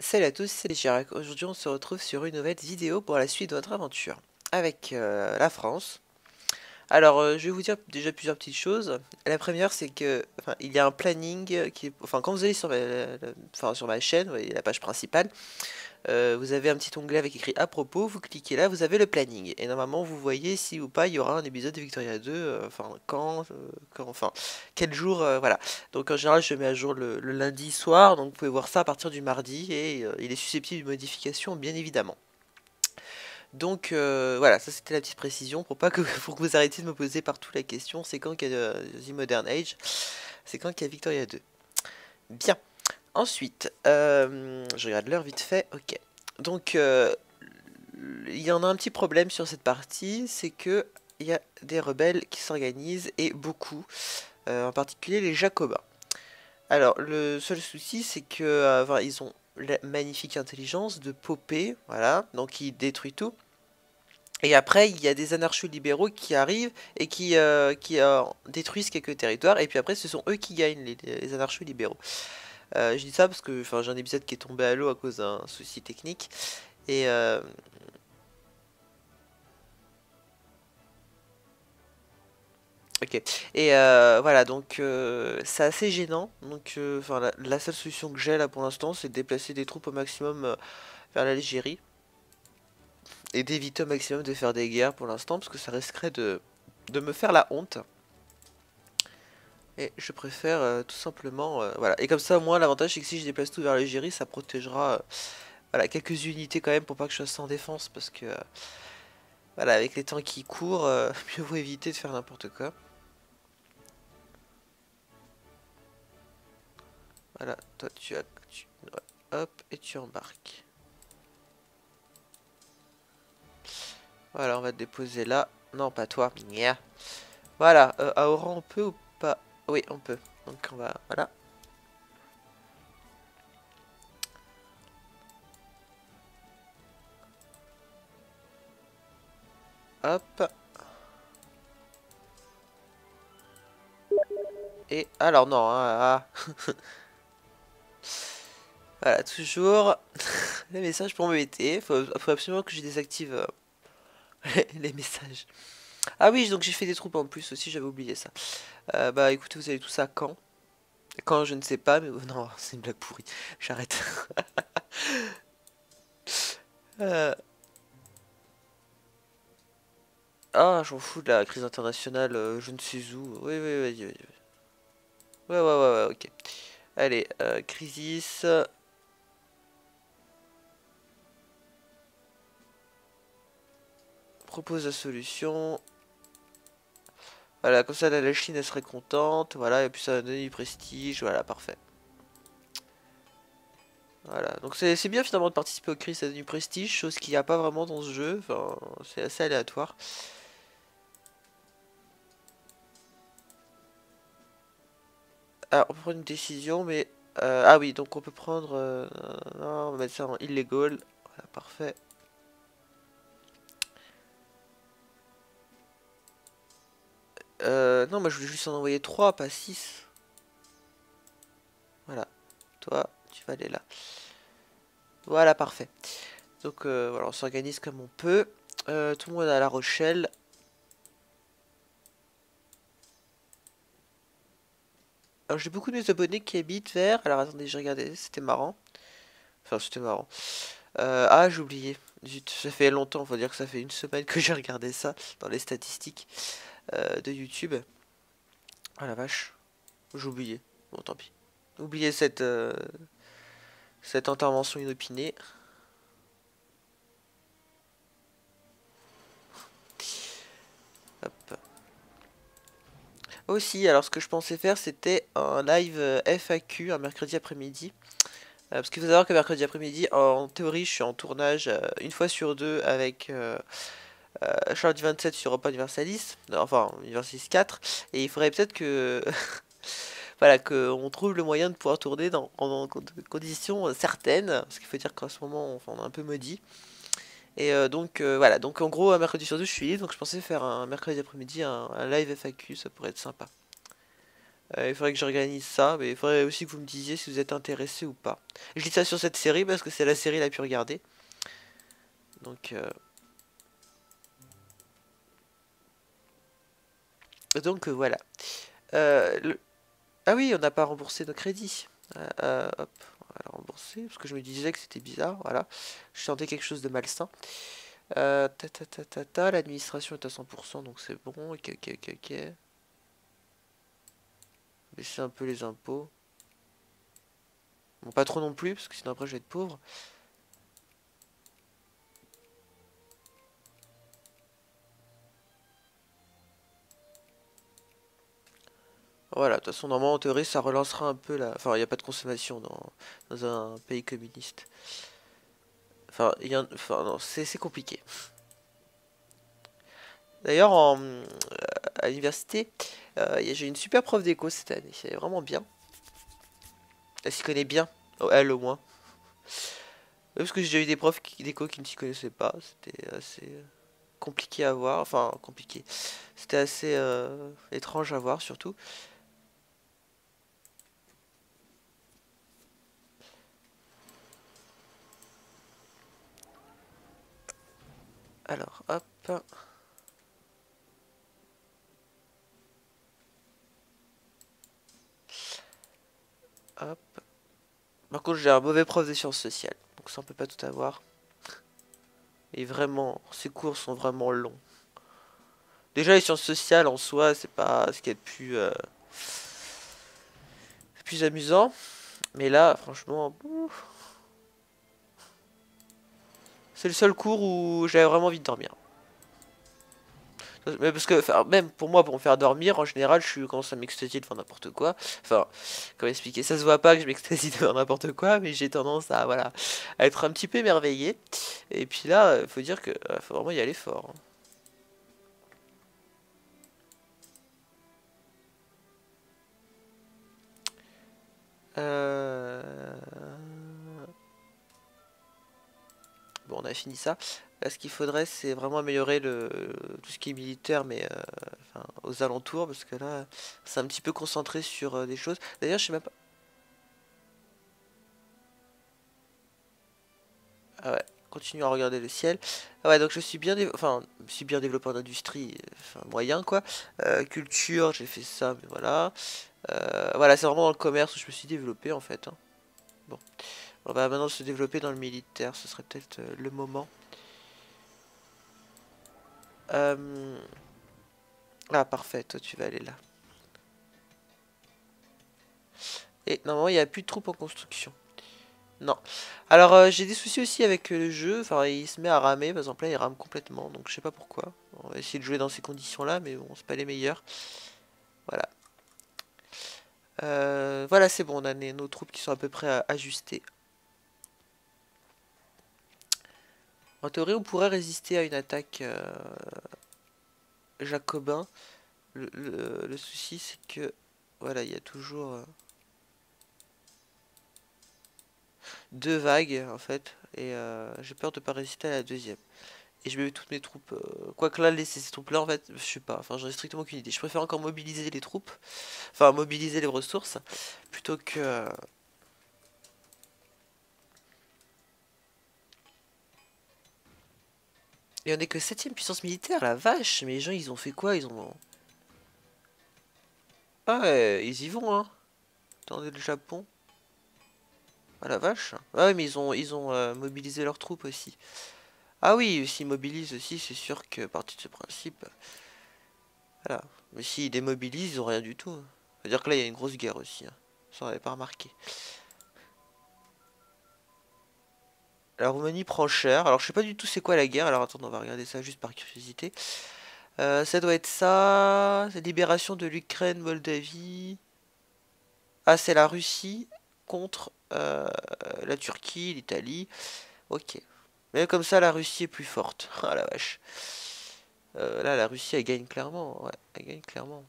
Salut à tous, c'est Chirac. Aujourd'hui, on se retrouve sur une nouvelle vidéo pour la suite de notre aventure avec la France. Alors, je vais vous dire déjà plusieurs petites choses. La première, c'est que, enfin, il y a un planning qui est, enfin, quand vous allez sur enfin, sur ma chaîne, vous voyez la page principale, vous avez un petit onglet avec écrit à propos. Vous cliquez là, vous avez le planning. Et normalement, vous voyez si ou pas il y aura un épisode de Victoria 2, enfin, enfin, quel jour, voilà. Donc, en général, je mets à jour le lundi soir. Donc, vous pouvez voir ça à partir du mardi. Et il est susceptible de modification, bien évidemment. Donc voilà, ça c'était la petite précision pour pas que pour que vous arrêtiez de me poser partout la question, c'est quand qu'il y a The Modern Age, c'est quand qu'il y a Victoria 2. Bien. Ensuite, je regarde l'heure vite fait. Ok. Donc il y en a un petit problème sur cette partie, c'est que il y a des rebelles qui s'organisent et beaucoup, en particulier les Jacobins. Alors le seul souci, c'est que enfin, ils ont la magnifique intelligence de popper, voilà, donc ils détruisent tout. Et après, il y a des anarcho-libéraux qui arrivent et qui détruisent quelques territoires. Et puis après, ce sont eux qui gagnent, les anarcho-libéraux. Je dis ça parce que j'ai un épisode qui est tombé à l'eau à cause d'un souci technique. Et ok. Et voilà, donc c'est assez gênant. Donc, la seule solution que j'ai là pour l'instant, c'est de déplacer des troupes au maximum vers l'Algérie et d'éviter au maximum de faire des guerres pour l'instant, parce que ça risquerait de me faire la honte. Et je préfère tout simplement, voilà. Et comme ça, au moins, l'avantage, c'est que si je déplace tout vers l'Algérie, ça protégera voilà, quelques unités quand même pour pas que je sois sans défense. Parce que, voilà, avec les temps qui courent, mieux vaut éviter de faire n'importe quoi. Voilà, toi, ouais, hop, et tu embarques. Voilà, on va te déposer là. Non, pas toi. Nya. Voilà, à Oran, on peut ou pas? Oui, on peut. Donc, on va, voilà. Hop. Et, alors, non, hein, ah. Voilà, toujours les messages pour m'embêter. Faut absolument que je désactive les messages. Ah oui, donc j'ai fait des troupes en plus aussi, j'avais oublié ça. Bah écoutez, vous avez tout ça quand? Quand je ne sais pas, mais non, c'est une blague pourrie. J'arrête. Euh, Ah, j'en fous de la crise internationale, je ne sais où. Oui, oui, vas-y, vas-y. Ouais, ouais, ouais, ouais, ok. Allez, crisis. Propose la solution. Voilà, comme ça, la Chine, elle serait contente. Voilà, et puis ça va donner du prestige. Voilà, parfait. Voilà, donc c'est bien finalement de participer au quiz, ça donne du prestige, chose qu'il n'y a pas vraiment dans ce jeu, enfin, c'est assez aléatoire. Alors, on peut prendre une décision, mais... ah oui, donc on peut prendre... non, on va mettre ça en illegal, voilà, parfait. Non, moi je voulais juste en envoyer 3, pas 6. Voilà, toi, tu vas aller là. Voilà, parfait. Donc voilà, on s'organise comme on peut. Tout le monde à La Rochelle. Alors j'ai beaucoup de mes abonnés qui habitent vers... Alors attendez, j'ai regardé, c'était marrant. Enfin, c'était marrant. Ah, j'ai oublié. Zut, ça fait longtemps, faut dire que ça fait une semaine que j'ai regardé ça dans les statistiques de YouTube. Ah la vache, j'ai oublié. Bon, tant pis. Oubliez cette intervention inopinée. Hop. Aussi, alors ce que je pensais faire, c'était un live FAQ un mercredi après-midi. Parce qu'il faut savoir que mercredi après-midi, en théorie, je suis en tournage une fois sur deux avec Charles du 27 sur Europa Universalis, enfin Universalis 4, et il faudrait peut-être que voilà, qu'on trouve le moyen de pouvoir tourner dans de conditions certaines, parce qu'il faut dire qu'en ce moment on est un peu maudit. Et donc voilà, donc en gros un mercredi sur deux je suis libre, donc je pensais faire un mercredi après-midi un live FAQ, ça pourrait être sympa. Il faudrait que j'organise ça, mais il faudrait aussi que vous me disiez si vous êtes intéressé ou pas. Je dis ça sur cette série parce que c'est la série la plus regardée. Donc, voilà. Le... Ah oui, on n'a pas remboursé nos crédits. Hop, on va le rembourser parce que je me disais que c'était bizarre. Voilà, je sentais quelque chose de malsain. L'administration est à 100%, donc c'est bon. Ok, ok, ok, ok. Baisser un peu les impôts. Bon, pas trop non plus, parce que sinon après je vais être pauvre. Voilà, de toute façon, normalement, en théorie, ça relancera un peu la... Enfin, il n'y a pas de consommation dans un pays communiste. Enfin, enfin non, c'est compliqué. D'ailleurs, à l'université, j'ai une super prof d'éco cette année. C'est vraiment bien. Elle s'y connaît bien. Oh, elle, au moins. Parce que j'ai déjà eu des profs d'éco qui ne s'y connaissaient pas. C'était assez compliqué à voir. Enfin, compliqué. C'était assez étrange à voir, surtout. Alors, hop. Hop. Par contre, j'ai un mauvais prof de sciences sociales. Donc ça, on peut pas tout avoir. Et vraiment, ces cours sont vraiment longs. Déjà, les sciences sociales en soi, c'est pas ce qu'il y a de plus amusant. Mais là, franchement, c'est le seul cours où j'avais vraiment envie de dormir. Mais parce que, enfin, même pour moi, pour me faire dormir, en général, je commence à m'extasier devant n'importe quoi. Enfin, comment expliquer? Ça se voit pas que je m'extasie devant n'importe quoi, mais j'ai tendance à, voilà, à être un petit peu émerveillé. Et puis là, faut dire que faut vraiment y aller fort, hein. Euh... Bon, on a fini ça. Là, ce qu'il faudrait, c'est vraiment améliorer tout ce qui est militaire, mais enfin, aux alentours, parce que là, c'est un petit peu concentré sur des choses. D'ailleurs, je sais même pas. Ah ouais, continue à regarder le ciel. Ah ouais, donc je suis bien, enfin, je suis bien développé en industrie, enfin, moyen quoi. Culture, j'ai fait ça, mais voilà. Voilà, c'est vraiment dans le commerce où je me suis développé en fait, hein. Bon, on va maintenant se développer dans le militaire, ce serait peut-être le moment. Euh, Ah, parfait, toi tu vas aller là. Et normalement, il n'y a plus de troupes en construction. Non. Alors, j'ai des soucis aussi avec le jeu. Enfin, il se met à ramer. Par exemple, là, il rame complètement. Donc, je sais pas pourquoi. On va essayer de jouer dans ces conditions-là, mais bon, c'est pas les meilleures. Voilà. Voilà, c'est bon. On a nos troupes qui sont à peu près ajustées. En théorie, on pourrait résister à une attaque jacobin. Le souci, c'est que... Voilà, il y a toujours deux vagues, en fait. Et j'ai peur de pas résister à la deuxième. Et je mets toutes mes troupes. Quoique là, laisser ces troupes-là, en fait, je sais pas. Enfin, j'en ai strictement aucune idée. Je préfère encore mobiliser les troupes. Enfin, mobiliser les ressources. Plutôt que. Et on est que septième puissance militaire, la vache. Mais les gens, ils ont fait quoi? Ils ont. Ah ouais, ils y vont, hein. Attendez, le Japon. Ah la vache. Ah ouais, mais ils ont mobilisé leurs troupes aussi. Ah oui, s'ils mobilisent aussi, c'est sûr que, à partir de ce principe. Voilà. Mais s'ils démobilisent, ils ont rien du tout. C'est-à-dire que là, il y a une grosse guerre aussi, hein. Ça, on n'avait pas remarqué. La Roumanie prend cher. Alors je sais pas du tout c'est quoi la guerre. Alors attends, on va regarder ça juste par curiosité. Ça doit être ça. C'est libération de l'Ukraine, Moldavie. Ah, c'est la Russie contre la Turquie, l'Italie. Ok. Mais comme ça, la Russie est plus forte. Ah la vache. Là, la Russie, elle gagne clairement. Ouais, elle gagne clairement.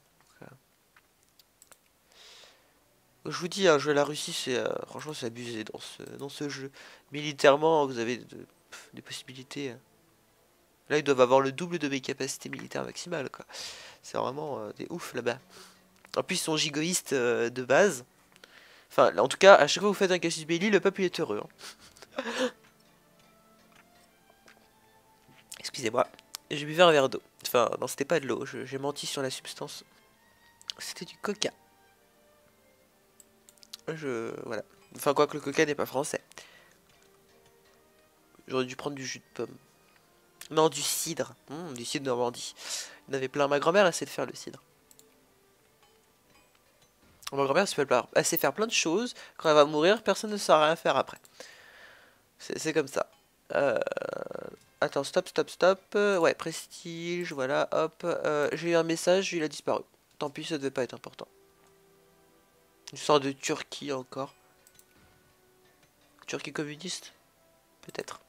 Je vous dis, hein, jouer la Russie, c'est franchement, c'est abusé dans ce jeu. Militairement, vous avez des possibilités. Là, ils doivent avoir le double de mes capacités militaires maximales, quoi. C'est vraiment des oufs là-bas. En plus, ils sont gigoïstes de base. Enfin, en tout cas, à chaque fois que vous faites un casus belli, le peuple il est heureux, hein. Excusez-moi. J'ai bu un verre d'eau. Enfin, non, c'était pas de l'eau. J'ai menti sur la substance. C'était du coca. Voilà. Enfin, quoi que le coca n'est pas français. J'aurais dû prendre du jus de pomme. Non, du cidre. Du cidre de Normandie. Il y en avait plein. Ma grand-mère essaie de faire le cidre. Ma grand-mère elle sait faire plein de choses. Quand elle va mourir, personne ne saura rien faire après. C'est comme ça. Euh, Attends, stop, stop, stop. Ouais, prestige, voilà, hop. J'ai eu un message, il a disparu. Tant pis, ça devait pas être important. Une sorte de Turquie encore. Turquie communiste? Peut-être.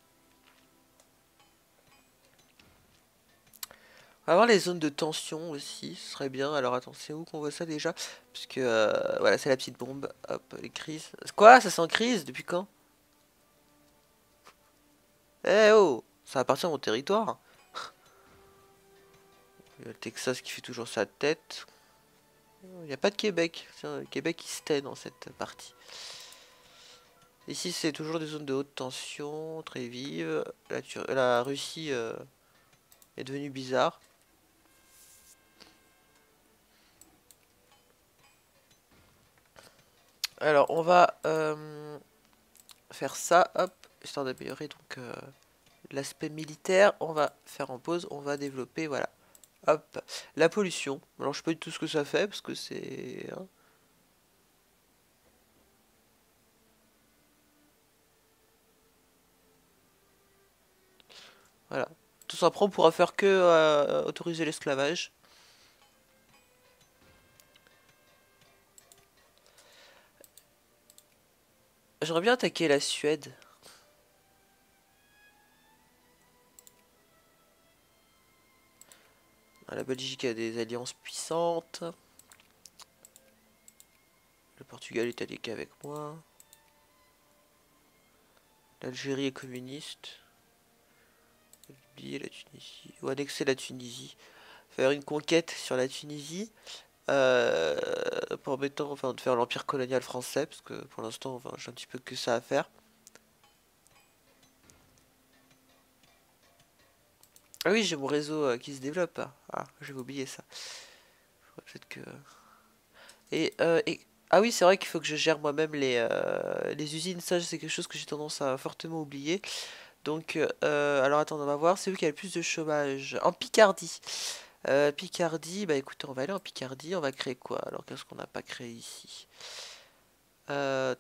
On va voir les zones de tension aussi, ce serait bien. Alors attends, c'est où qu'on voit ça déjà? Parce que, voilà, c'est la petite bombe. Hop, les crises. Quoi? Ça sent crise? Depuis quand? Eh oh! Ça appartient à mon territoire. Il y a le Texas qui fait toujours sa tête. Il n'y a pas de Québec. Tiens, le Québec il se tait dans cette partie. Ici c'est toujours des zones de haute tension, très vives. La Russie est devenue bizarre. Alors on va faire ça, hop, histoire d'améliorer donc l'aspect militaire. On va faire en pause, on va développer, voilà. Hop, la pollution. Alors je sais pas du tout ce que ça fait parce que c'est, hein. Voilà. Tout ça après on pourra faire que autoriser l'esclavage. J'aimerais bien attaquer la Suède. La Belgique a des alliances puissantes. Le Portugal est allié qu'avec moi. L'Algérie est communiste. La Libye et la Tunisie. Ou annexer la Tunisie. Faire une conquête sur la Tunisie. Euh, Permettant enfin, de faire l'empire colonial français. Parce que pour l'instant, enfin, j'ai un petit peu que ça à faire. Ah oui, j'ai mon réseau qui se développe. Ah, j'avais oublié ça. Peut-être que. Et ah oui, c'est vrai qu'il faut que je gère moi-même les usines. Ça, c'est quelque chose que j'ai tendance à fortement oublier. Donc, alors attends, on va voir. C'est où qu'il y a le plus de chômage? En Picardie. Picardie, bah écoutez, on va aller en Picardie. On va créer quoi? Alors, qu'est-ce qu'on n'a pas créé ici? Bah,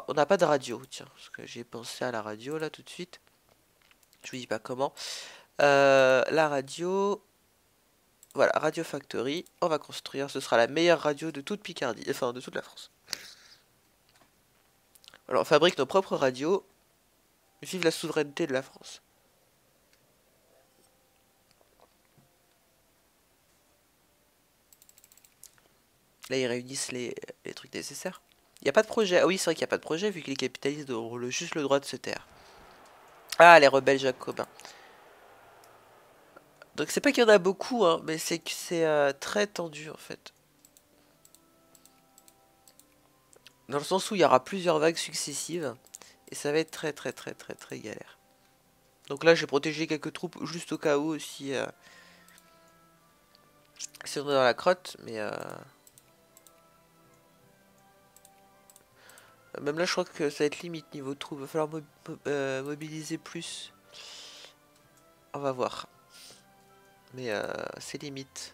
on n'a pas de radio, tiens. Parce que j'ai pensé à la radio là tout de suite. Je vous dis pas comment. La radio. Voilà, Radio Factory. On va construire. Ce sera la meilleure radio de toute Picardie. Enfin, de toute la France. Alors, on fabrique nos propres radios. Vive la souveraineté de la France. Là, ils réunissent les trucs nécessaires. Il n'y a pas de projet. Ah oui, c'est vrai qu'il n'y a pas de projet vu que les capitalistes auront juste le droit de se taire. Ah, les rebelles jacobins. Donc c'est pas qu'il y en a beaucoup, hein, mais c'est que c'est très tendu en fait. Dans le sens où il y aura plusieurs vagues successives. Et ça va être très très très très très galère. Donc là, j'ai protégé quelques troupes juste au cas où si, si on est dans la crotte. Mais même là, je crois que ça va être limite niveau troupes. Il va falloir mobiliser plus. On va voir. Mais c'est limite.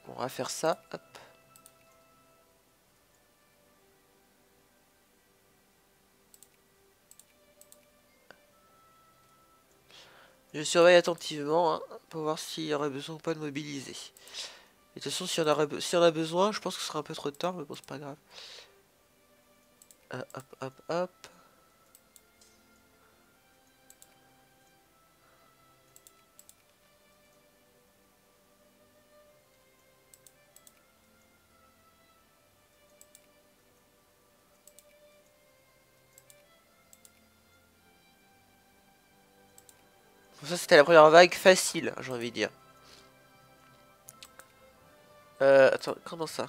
Bon, on va faire ça. Hop. Je surveille attentivement hein, pour voir s'il y aurait besoin ou pas de mobiliser. Et de toute façon, si on a besoin, je pense que ce sera un peu trop tard, mais bon, c'est pas grave. Hop, hop, hop. Ça, c'était la première vague facile, j'ai envie de dire. Attends, comment ça?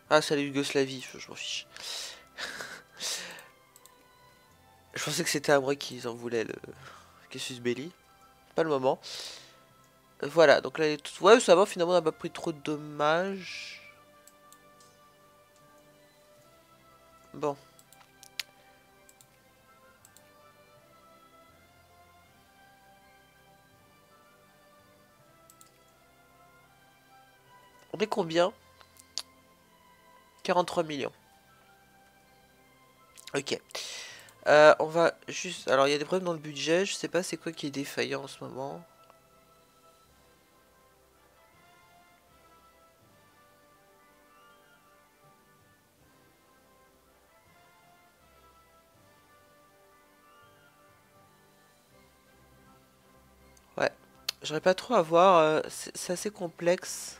Ah, c'est la Yougoslavie, je m'en fiche. Je pensais que c'était à moi qu'ils en voulaient le Casus Belli. Pas le moment. Voilà, donc là, elle est toute... Ouais, ça va, finalement, on n'a pas pris trop de dommages. Bon. On est combien? 43 millions. Ok. On va juste... Alors, il y a des problèmes dans le budget. Je sais pas c'est quoi qui est défaillant en ce moment. Ouais. J'aurais pas trop à voir. C'est assez complexe.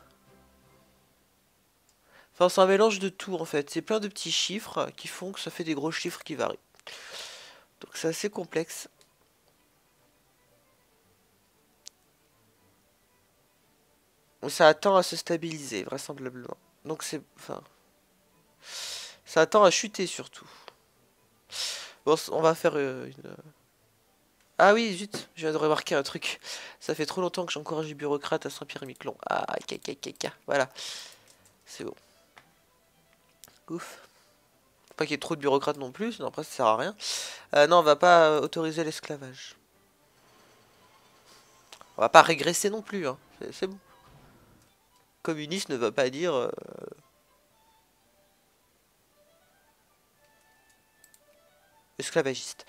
Enfin, c'est un mélange de tout, en fait. C'est plein de petits chiffres qui font que ça fait des gros chiffres qui varient. Donc, c'est assez complexe. Mais ça attend à se stabiliser, vraisemblablement. Donc, c'est... Enfin... Ça attend à chuter, surtout. Bon, on va faire une... Ah oui, zut, je viens de remarquer un truc. Ça fait trop longtemps que j'encourage les bureaucrates à Saint-Pierre-et-Miquelon. Ah, caca. Voilà, c'est bon. Ouf. Pas qu'il y ait trop de bureaucrates non plus, sinon après ça sert à rien. Non, on va pas autoriser l'esclavage. On va pas régresser non plus, hein. C'est bon. Communiste ne va pas dire... esclavagiste.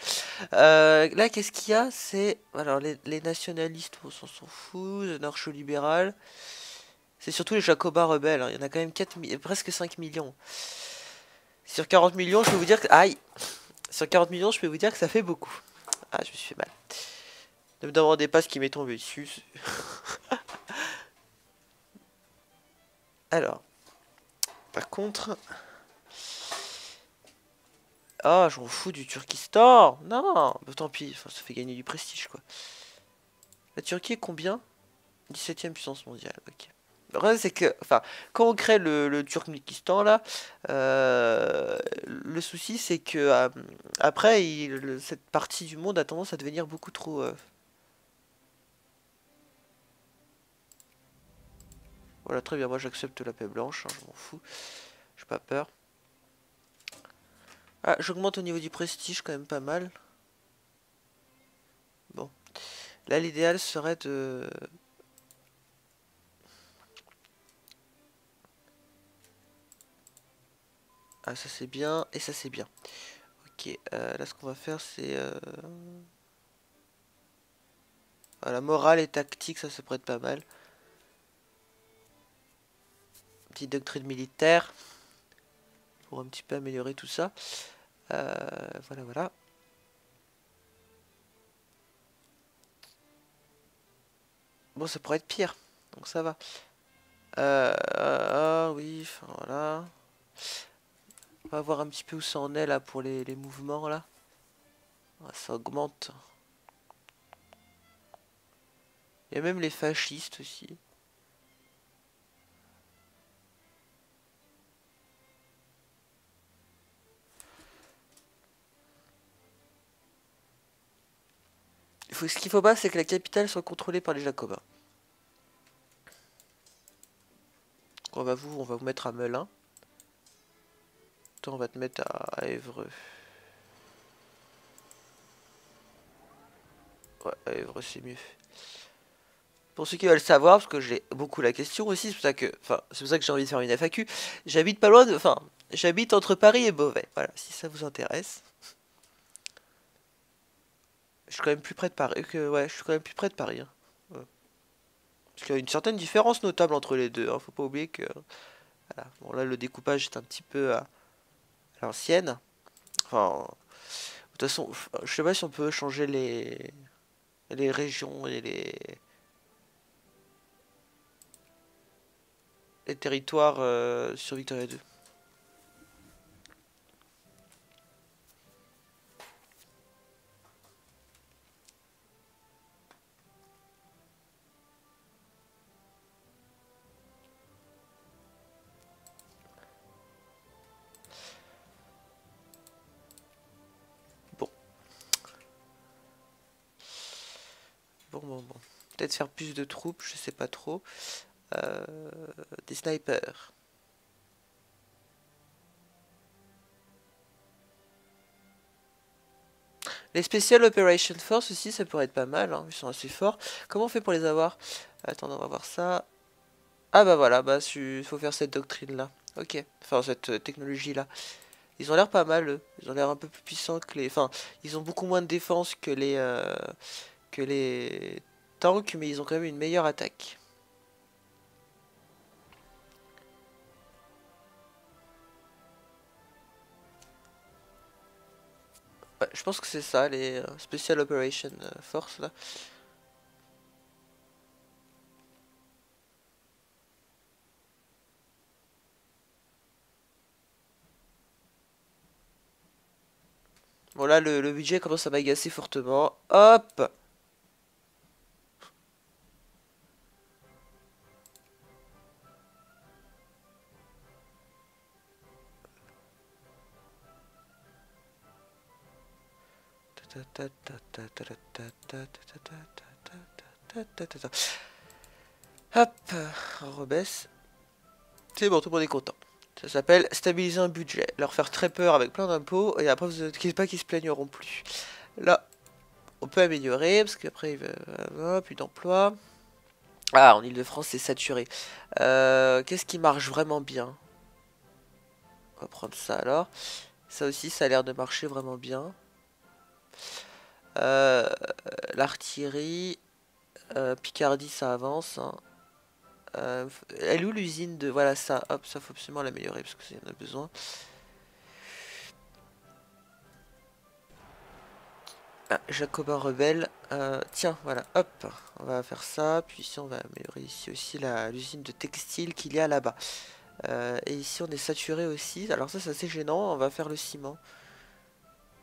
Là, qu'est-ce qu'il y a? C'est... Alors, les nationalistes, on s'en fout. Les anarcho-libéral. C'est surtout les jacobins rebelles, hein. Il y en a quand même presque 5 millions. Sur 40 millions, je peux vous dire que... Aïe! Sur 40 millions, je peux vous dire que ça fait beaucoup. Ah, je me suis fait mal. Ne me demandez pas ce qui m'est tombé dessus. Alors, par contre... Ah, j'en fous du Turkistan. Non, bah, tant pis, enfin, ça fait gagner du prestige, quoi. La Turquie est combien? 17e puissance mondiale, ok. Le problème, c'est que, enfin, quand on crée le Turkménistan, là, le souci, c'est que, après, cette partie du monde a tendance à devenir beaucoup trop... Voilà, très bien, moi j'accepte la paix blanche, hein, je m'en fous, j'ai pas peur. Ah, j'augmente au niveau du prestige, quand même pas mal. Bon. Là, l'idéal serait de... Ah, ça c'est bien, et ça c'est bien. Ok, là ce qu'on va faire c'est... Voilà, morale et tactique, ça pourrait être pas mal. Petite doctrine militaire, pour un petit peu améliorer tout ça. Voilà. Bon, ça pourrait être pire, donc ça va. Oui, enfin voilà. On va voir un petit peu où ça en est là pour les mouvements là. Ah, ça augmente. Il y a même les fascistes aussi. Ce qu'il faut pas, c'est que la capitale soit contrôlée par les Jacobins. On va vous mettre à Melun. Toi, on va te mettre à Évreux. Ouais, à Évreux, c'est mieux. Pour ceux qui veulent savoir, parce que j'ai beaucoup la question aussi, c'est pour ça que, enfin, c'est pour ça que j'ai envie de faire une FAQ. J'habite pas loin de, enfin, j'habite entre Paris et Beauvais. Voilà, si ça vous intéresse. Je suis quand même plus près de Paris ouais, je suis quand même plus près de Paris, hein. Ouais. Parce qu'il y a une certaine différence notable entre les deux, hein. Faut pas oublier que, voilà. Bon là, le découpage est un petit peu à l'ancienne. Enfin, de toute façon, je sais pas si on peut changer les régions et les territoires sur Victoria 2. Bon. Peut-être faire plus de troupes, je sais pas trop. Euh, des snipers. Les Special Operation Force aussi, ça pourrait être pas mal, hein, ils sont assez forts. Comment on fait pour les avoir? Attends, on va voir ça. Ah bah voilà, bah il faut faire cette doctrine-là. Ok, enfin cette technologie-là. Ils ont l'air pas mal, eux. Ils ont l'air un peu plus puissants que les... Enfin, ils ont beaucoup moins de défense que les tanks, mais ils ont quand même une meilleure attaque. Ouais, je pense que c'est ça, les Special Operation Force, là. Bon là, le budget commence à m'agacer fortement. Hop! Hop, on rebaisse. C'est bon, tout le monde est content. Ça s'appelle stabiliser un budget. Leur faire très peur avec plein d'impôts et après vous inquiétez pas qu'ils se plaigneront plus. Là, on peut améliorer parce qu'après il va plus d'emplois. Ah, en Ile-de-France c'est saturé. Qu'est-ce qui marche vraiment bien? On va prendre ça alors. Ça aussi, ça a l'air de marcher vraiment bien. Euh, L'artillerie, Picardie, ça avance, hein. Elle est où l'usine de... Voilà ça, hop, ça faut absolument l'améliorer parce que ça y en a besoin. Ah, Jacobin rebelle. Tiens, voilà, hop, on va faire ça. Puis ici, on va améliorer ici aussi l'usine de textile qu'il y a là-bas. Et ici, on est saturé aussi. Alors ça, c'est assez gênant. On va faire le ciment.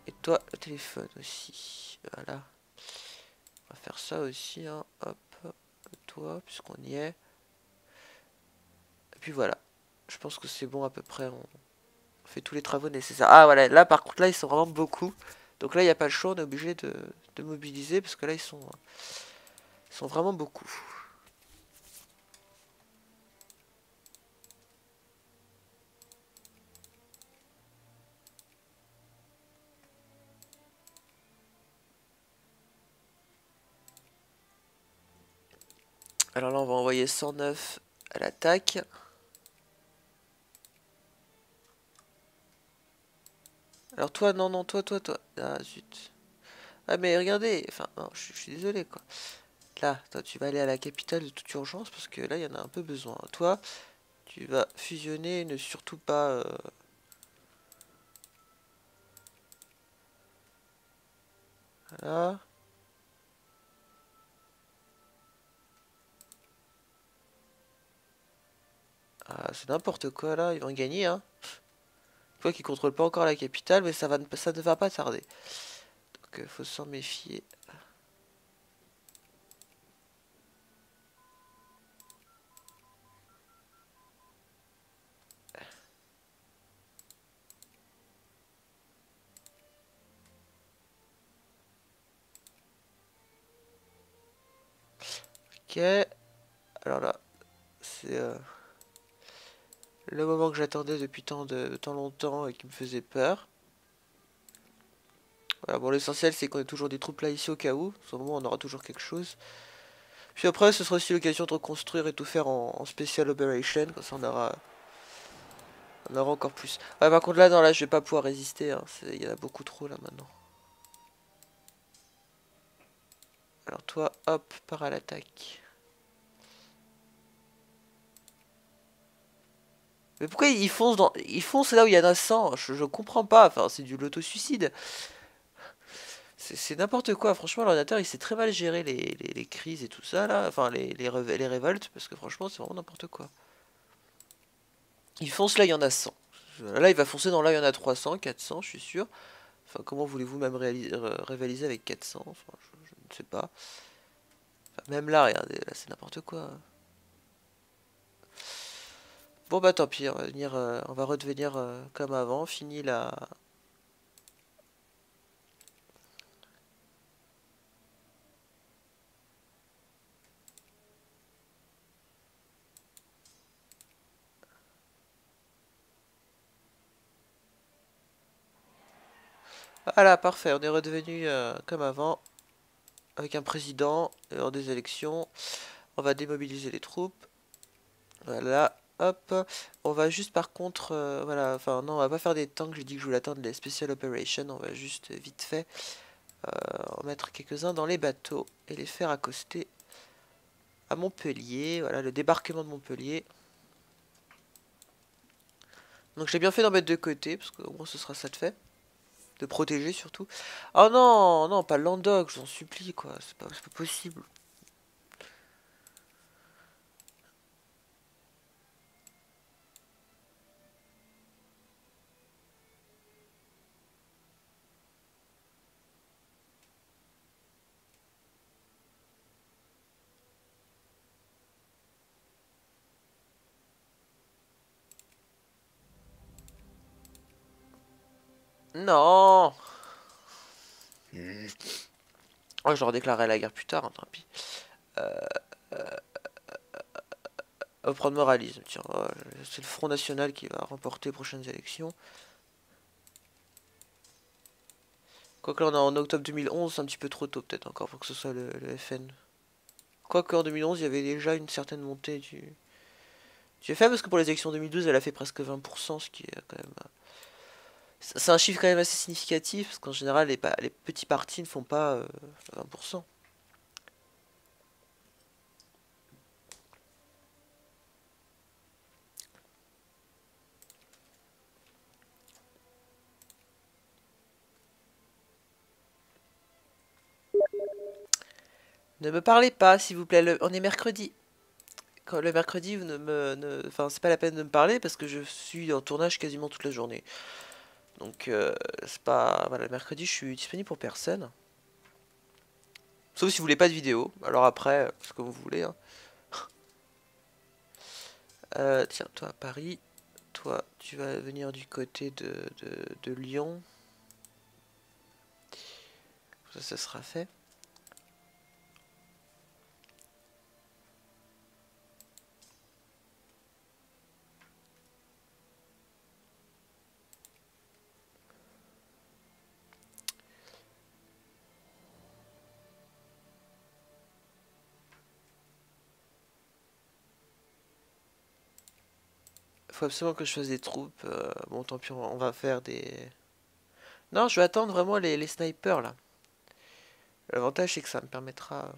Et toi, le téléphone aussi. Voilà. On va faire ça aussi, hein. Hop, toi, puisqu'on y est. Et puis voilà. Je pense que c'est bon à peu près. On fait tous les travaux nécessaires. Ah voilà, là par contre, là, ils sont vraiment beaucoup. Donc là, il n'y a pas le choix. On est obligé de mobiliser parce que là, ils sont vraiment beaucoup. Alors là, on va envoyer 109 à l'attaque. Alors toi, non, toi. Ah, zut. Ah, mais regardez, enfin, non, je suis désolé, quoi. Là, toi, tu vas aller à la capitale de toute urgence, parce que là, il y en a un peu besoin. Toi, tu vas fusionner, ne surtout pas... Voilà. Ah, c'est n'importe quoi, là, ils vont gagner, hein. Toi qui contrôle pas encore la capitale, mais ça ne va pas tarder. Donc, faut s'en méfier. Ok. Alors là, c'est le moment que j'attendais depuis tant longtemps et qui me faisait peur. Voilà, bon, l'essentiel, c'est qu'on ait toujours des troupes là ici au cas où. À ce moment, on aura toujours quelque chose. Puis après, ce sera aussi l'occasion de reconstruire et tout faire en Special Operation. Comme ça, on aura encore plus. Ouais, par contre, là, non, là, je vais pas pouvoir résister, hein. Il y en a beaucoup trop, là, maintenant. Alors toi, hop, pars à l'attaque. Mais pourquoi ils foncent là où il y en a 100? Je comprends pas. Enfin, c'est du loto-suicide. C'est n'importe quoi. Franchement, l'ordinateur, il sait très mal gérer les crises et tout ça, là. Enfin, les révoltes, parce que franchement, c'est vraiment n'importe quoi. Il fonce là, il y en a 100. Là, il va foncer dans là, il y en a 300, 400, je suis sûr. Enfin, comment voulez-vous même rivaliser avec 400? Enfin, je ne sais pas. Enfin, même là, regardez, là, c'est n'importe quoi. Bon, bah tant pis, on va redevenir comme avant. Fini la... Voilà, parfait, on est redevenu comme avant, avec un président, lors des élections. On va démobiliser les troupes. Voilà, hop. On va juste par contre, voilà, enfin non, on va pas faire des tanks, j'ai dit que je voulais attendre les Special Operations, on va juste vite fait en mettre quelques-uns dans les bateaux et les faire accoster à Montpellier. Voilà, le débarquement de Montpellier. Donc j'ai bien fait d'en mettre de côté, parce qu'au moins ce sera ça de fait. De protéger surtout. Oh non, non, pas le Landoc, je vous en supplie, quoi. C'est pas possible. Non. Oh, je leur déclarerai la guerre plus tard, hein, tant pis. On va prendre moralisme, tiens. C'est le Front National qui va remporter les prochaines élections. Quoique là on est en octobre 2011, c'est un petit peu trop tôt peut-être encore pour que ce soit le FN. Quoique en 2011 il y avait déjà une certaine montée du FN, parce que pour les élections 2012 elle a fait presque 20%, ce qui est quand même... C'est un chiffre quand même assez significatif, parce qu'en général les petits partis ne font pas 20%. Ne me parlez pas s'il vous plaît, on est mercredi. Quand le mercredi, vous ne me... Enfin, c'est pas la peine de me parler parce que je suis en tournage quasiment toute la journée. Donc, c'est pas... Voilà, le mercredi, je suis disponible pour personne. Sauf si vous voulez pas de vidéo. Alors après, c'est comme vous voulez, hein. Tiens, toi à Paris. Toi, tu vas venir du côté de Lyon. Ça sera fait. Faut absolument que je fasse des troupes. Bon, tant pis, on va faire des... Non, je vais attendre vraiment les snipers, là. L'avantage, c'est que ça me permettra...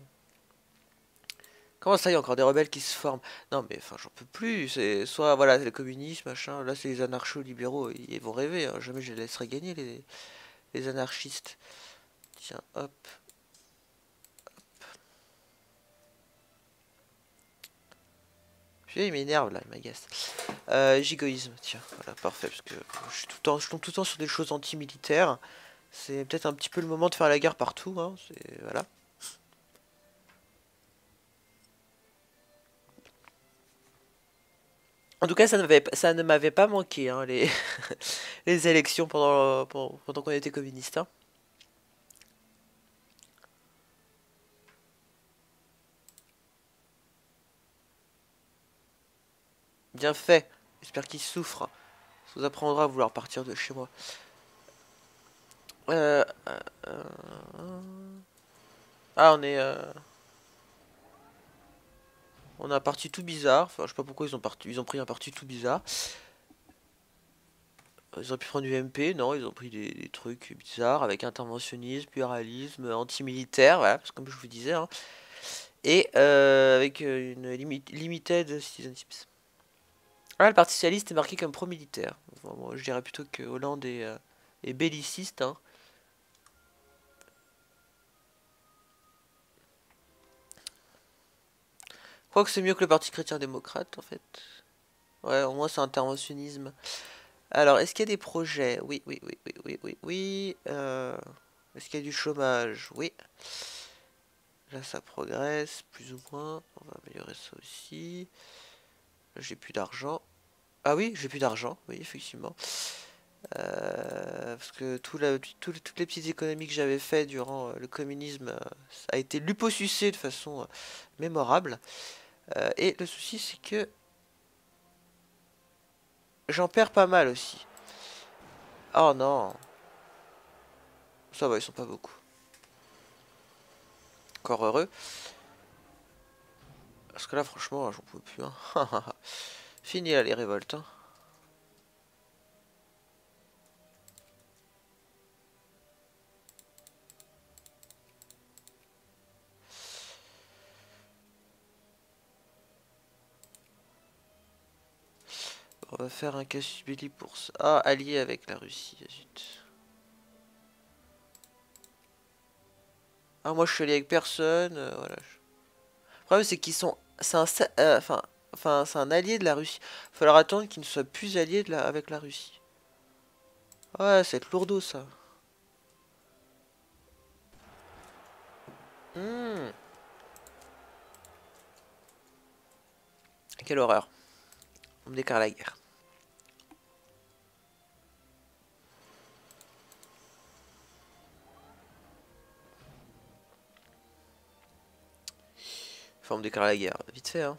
Comment ça, il y a encore des rebelles qui se forment? Non, mais enfin, j'en peux plus. C'est soit, voilà, c'est le communisme, machin. Là, c'est les anarcho-libéraux. Ils vont rêver, hein. Jamais je les laisserai gagner, les anarchistes. Tiens, hop. Puis il m'énerve, là, il m'agace. Gigoïsme, tiens, voilà, parfait. Parce que je tombe tout le temps sur des choses anti-militaires. C'est peut-être un petit peu le moment de faire la guerre partout, hein. C'est, voilà. En tout cas, ça ne m'avait pas manqué, hein, les élections pendant qu'on était communiste, hein. Bien fait. J'espère qu'il souffre. Ça vous apprendra à vouloir partir de chez moi. Euh, euh, euh, Ah, on a un parti tout bizarre. Enfin, je sais pas pourquoi ils ont pris un parti tout bizarre. Ils ont pu prendre du MP, non, ils ont pris des trucs bizarres avec interventionnisme, pluralisme, anti-militaire, voilà, parce que comme je vous disais, hein. Et avec une limited citizenships. Ah, le Parti socialiste est marqué comme pro-militaire. Enfin, moi, je dirais plutôt que Hollande est belliciste, hein. Je crois que c'est mieux que le Parti chrétien-démocrate, en fait. Ouais, au moins c'est interventionnisme. Alors, est-ce qu'il y a des projets? Oui, oui, oui, oui, oui, oui, oui. Est-ce qu'il y a du chômage? Oui. Là, ça progresse, plus ou moins. On va améliorer ça aussi. Là, j'ai plus d'argent. Ah oui, j'ai plus d'argent, oui, effectivement. Parce que toutes les petites économies que j'avais fait durant le communisme a été luposucé de façon mémorable. Et le souci, c'est que j'en perds pas mal aussi. Oh non. Ça va, ils sont pas beaucoup. Encore heureux. Parce que là, franchement, j'en peux plus. Hein. Fini là, les révoltes. Hein. On va faire un casus belli pour ça. Ah, allié avec la Russie, zut. Ah, moi je suis allié avec personne. Voilà. Le problème, c'est qu'ils sont. C'est un. Enfin, c'est un allié de la Russie. Il va falloir attendre qu'il ne soit plus allié avec la Russie. Ouais, c'est être lourdeau ça. Hmm, quelle horreur. On me déclare la guerre. Enfin, on me déclare la guerre. Vite fait, hein.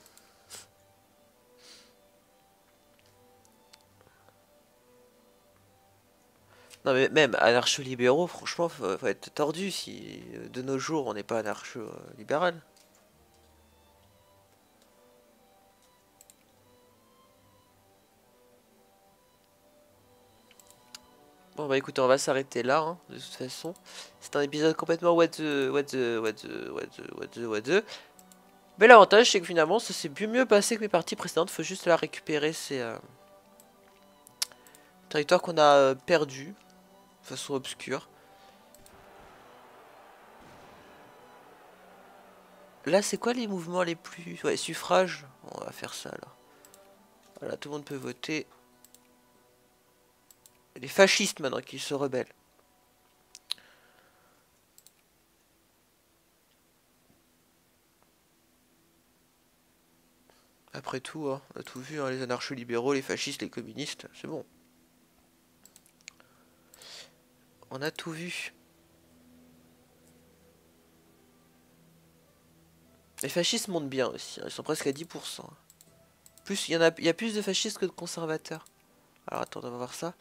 Non, mais même anarcho-libéraux, franchement, faut être tordu si de nos jours on n'est pas anarcho-libéral. Bon bah écoutez, on va s'arrêter là, hein, de toute façon. C'est un épisode complètement what the. Mais l'avantage c'est que finalement ça s'est mieux passé que mes parties précédentes. Faut juste la récupérer ces territoires qu'on a perdus de façon obscure. Là c'est quoi les mouvements les plus... Ouais, suffrage. On va faire ça alors. Voilà, tout le monde peut voter. Les fascistes maintenant qui se rebellent. Après tout, hein, on a tout vu, hein, les anarcho-libéraux, les fascistes, les communistes, c'est bon. On a tout vu. Les fascistes montent bien aussi, hein, ils sont presque à 10%. Plus, il y a plus de fascistes que de conservateurs. Alors attends, on va voir ça.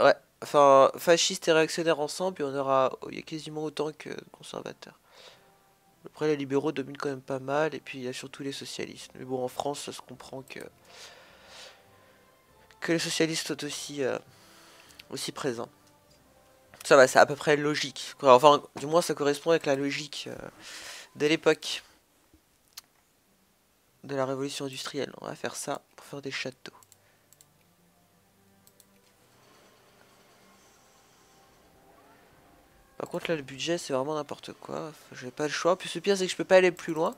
Ouais, enfin, fascistes et réactionnaires ensemble, et on aura, il y a quasiment autant que de conservateurs. Après, les libéraux dominent quand même pas mal, et puis il y a surtout les socialistes. Mais bon, en France, ça se comprend que les socialistes sont aussi présents. Ça va, c'est à peu près logique. Enfin, du moins, ça correspond avec la logique de l'époque de la révolution industrielle. On va faire ça pour faire des châteaux. Par contre, là, le budget, c'est vraiment n'importe quoi. J'ai pas le choix. Puis, le pire, c'est que je peux pas aller plus loin.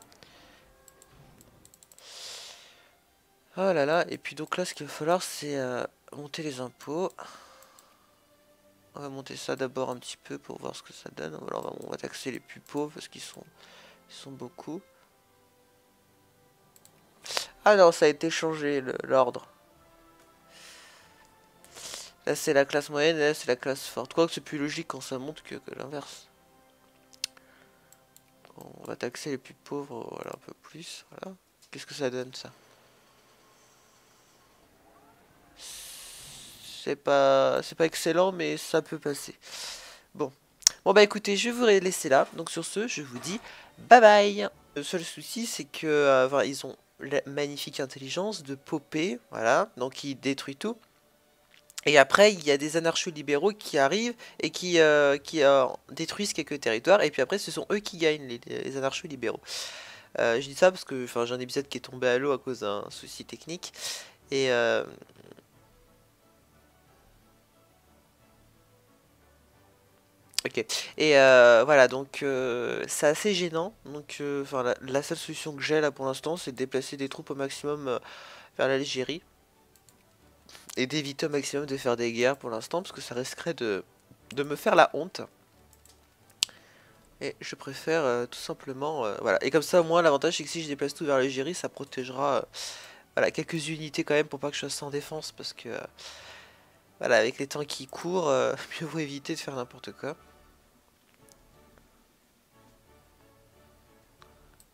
Oh là là. Et puis, donc là, ce qu'il va falloir, c'est monter les impôts. On va monter ça d'abord un petit peu pour voir ce que ça donne. Alors, on va taxer les plus pauvres parce ils sont beaucoup. Ah non, ça a été changé, l'ordre. Là, c'est la classe moyenne et là, c'est la classe forte. Quoique c'est plus logique quand ça monte que l'inverse. On va taxer les plus pauvres, voilà, un peu plus. Voilà. Qu'est-ce que ça donne, ça? C'est pas excellent, mais ça peut passer. Bon. Bon, bah écoutez, je vais vous laisser là. Donc, sur ce, je vous dis bye bye. Le seul souci, c'est que enfin, ils ont la magnifique intelligence de popper, voilà, donc ils détruisent tout. Et après, il y a des anarcho-libéraux qui arrivent et qui détruisent quelques territoires. Et puis après, ce sont eux qui gagnent, les anarcho-libéraux. Je dis ça parce que j'ai un épisode qui est tombé à l'eau à cause d'un souci technique. Et ok. Et voilà, donc c'est assez gênant. Donc, la seule solution que j'ai là pour l'instant, c'est de déplacer des troupes au maximum vers l'Algérie et d'éviter au maximum de faire des guerres pour l'instant, parce que ça risquerait de me faire la honte. Et je préfère tout simplement, voilà. Et comme ça, au moins, l'avantage, c'est que si je déplace tout vers l'Algérie, ça protégera voilà, quelques unités quand même pour pas que je sois sans défense, parce que voilà, avec les temps qui courent, mieux vaut éviter de faire n'importe quoi.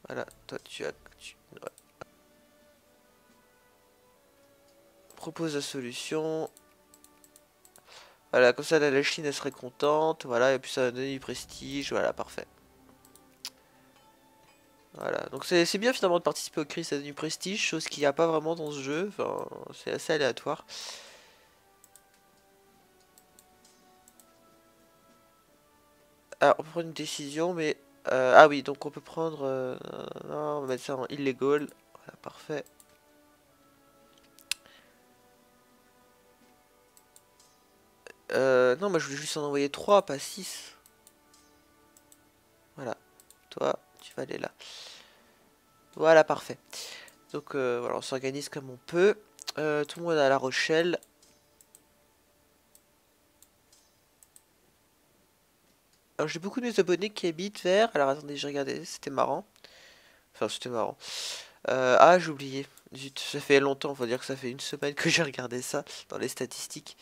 Voilà, toi, ouais. propose la solution. Voilà, comme ça la Chine elle serait contente. Voilà, et puis ça va donner du prestige. Voilà, parfait. Voilà, donc c'est bien finalement de participer au CRI, ça donne du prestige, chose qu'il n'y a pas vraiment dans ce jeu. Enfin, c'est assez aléatoire. Alors, on peut prendre une décision, mais... ah oui, donc on peut prendre... non, on va mettre ça en illegal. Voilà, parfait. Non, moi je voulais juste en envoyer 3, pas 6. Voilà. Toi, tu vas aller là. Voilà, parfait. Donc voilà, on s'organise comme on peut. Tout le monde à La Rochelle. Alors j'ai beaucoup de mes abonnés qui habitent vers... Alors attendez, j'ai regardé, c'était marrant. Enfin, c'était marrant. Ah, j'ai oublié. Zut, ça fait longtemps, faut dire que ça fait une semaine que j'ai regardé ça dans les statistiques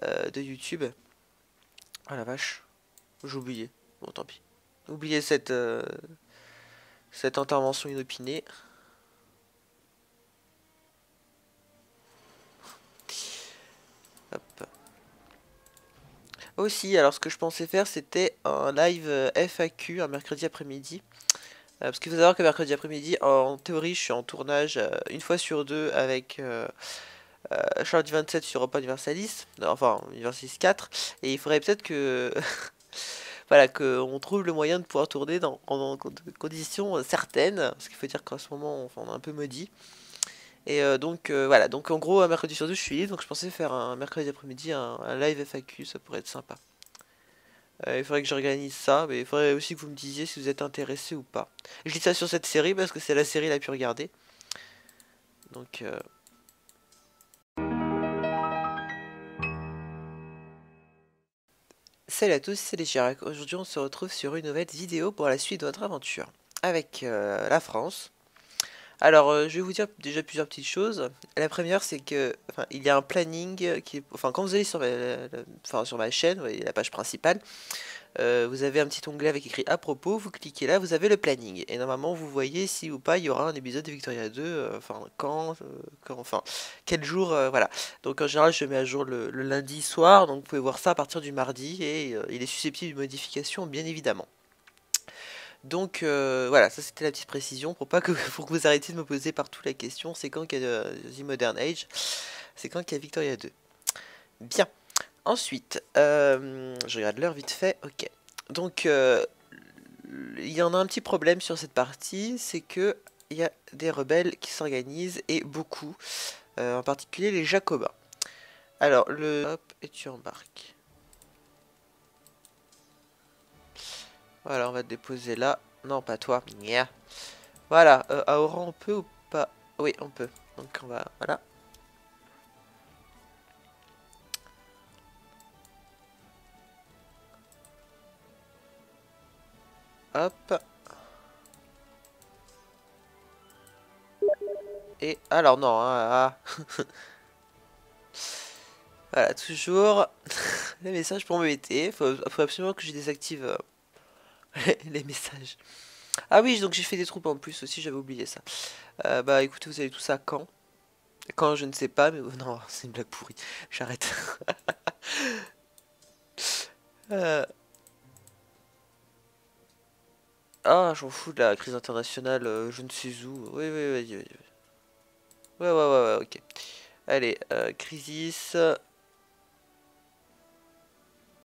de YouTube. Ah la vache, j'ai oublié. Bon, tant pis. Oubliez cette intervention inopinée. Hop. Aussi, alors ce que je pensais faire, c'était un live FAQ un mercredi après-midi. Parce qu'il faut savoir que mercredi après-midi, en théorie, je suis en tournage une fois sur deux avec Charles du 27 sur Europa Universalis, enfin Universalis 4, et il faudrait peut-être que voilà, qu'on trouve le moyen de pouvoir tourner dans conditions certaines, parce qu'il faut dire qu'en ce moment on est un peu maudit. Et donc voilà, donc en gros un mercredi sur deux je suis libre, donc je pensais faire un mercredi après-midi un live FAQ, ça pourrait être sympa. Il faudrait que j'organise ça, mais il faudrait aussi que vous me disiez si vous êtes intéressé ou pas. Je dis ça sur cette série parce que c'est la série la plus regardée. Donc salut à tous, c'est les Chirac. Aujourd'hui on se retrouve sur une nouvelle vidéo pour la suite de notre aventure. Avec la France. Alors je vais vous dire déjà plusieurs petites choses. La première c'est que enfin, il y a un planning qui est... Enfin quand vous allez sur enfin, sur ma chaîne, vous voyez la page principale. Vous avez un petit onglet avec écrit à propos, vous cliquez là, vous avez le planning. Et normalement, vous voyez si ou pas il y aura un épisode de Victoria 2, enfin, enfin, quel jour, voilà. Donc en général, je mets à jour le lundi soir, donc vous pouvez voir ça à partir du mardi, et il est susceptible de modification, bien évidemment. Donc voilà, ça c'était la petite précision pour pas que, pour que vous arrêtiez de me poser partout la question, c'est quand qu'il y a The Modern Age, c'est quand qu'il y a Victoria 2. Bien. Ensuite, je regarde l'heure vite fait, ok. Donc, il y en a un petit problème sur cette partie, c'est que il y a des rebelles qui s'organisent, et beaucoup, en particulier les Jacobins. Alors, hop, et tu embarques. Voilà, on va te déposer là. Non, pas toi. Nya. Voilà, à Oran, on peut ou pas? Oui, on peut. Donc, on va... Voilà. Hop. Et... Alors, non, hein, voilà, toujours les messages pour m'embêter. Faut absolument que je désactive les messages. Ah oui, donc j'ai fait des troupes en plus aussi, j'avais oublié ça. Bah écoutez, vous avez tout ça quand? Quand je ne sais pas, mais non, c'est une blague pourrie. J'arrête. Euh, Ah, j'en fous de la crise internationale, je ne sais où. Oui, oui, oui, oui. Ouais, ouais, ouais, ouais, ok. Allez, crisis.